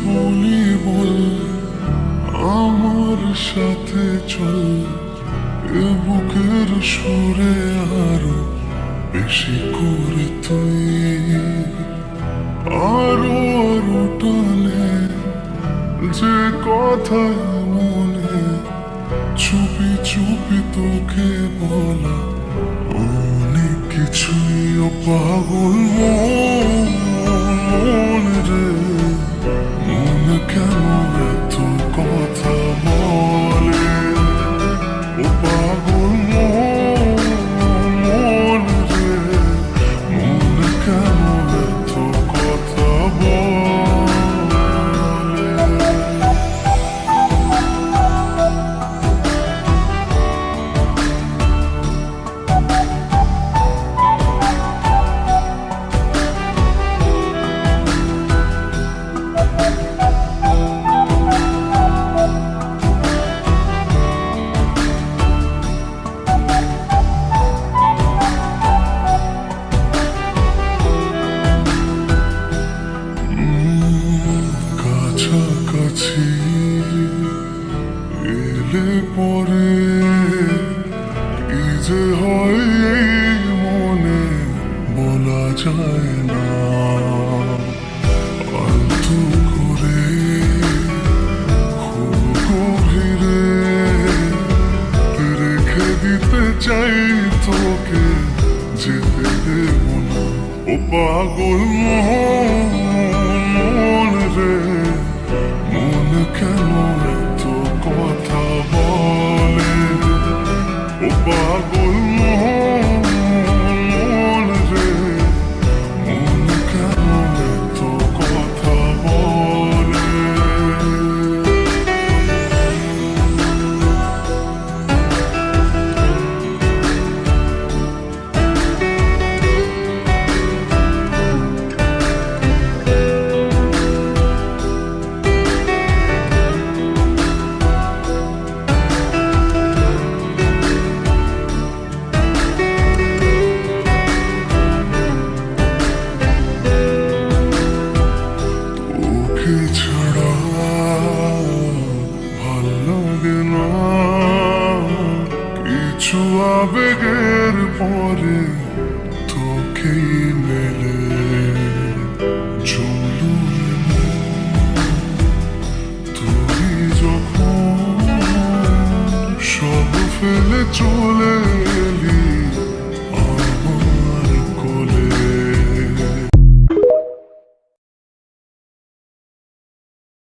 বলি বল আমার সাথে চল, এ বুকের সুরে আরো বেশি করে তুই আরো আরো টানে যে কথা মনে চুপি চুপি তোকে বলা অনেক কিছুই। ও পাগল মন রে, মন কেন এত কথা বলে? ও পাগল মন রে, মন কেন এত কথা বলে? কাছাকাছি এলে পরে কি যে হয় এই মনে বলা যায় না। আলতু করে খুব গভীরে রেখে দিতে চাই তোকে, যেতে দেব না। ও পাগল মন রে, মন কেন এত কথা বলে? ও পাগল মন রে, মন কেন এত কথা বলে? ছাড়া ভাল লাগে না কিছু, আবেগের পরে তোকেই মেলে চলু। তুই যখন সব ফেলে চলে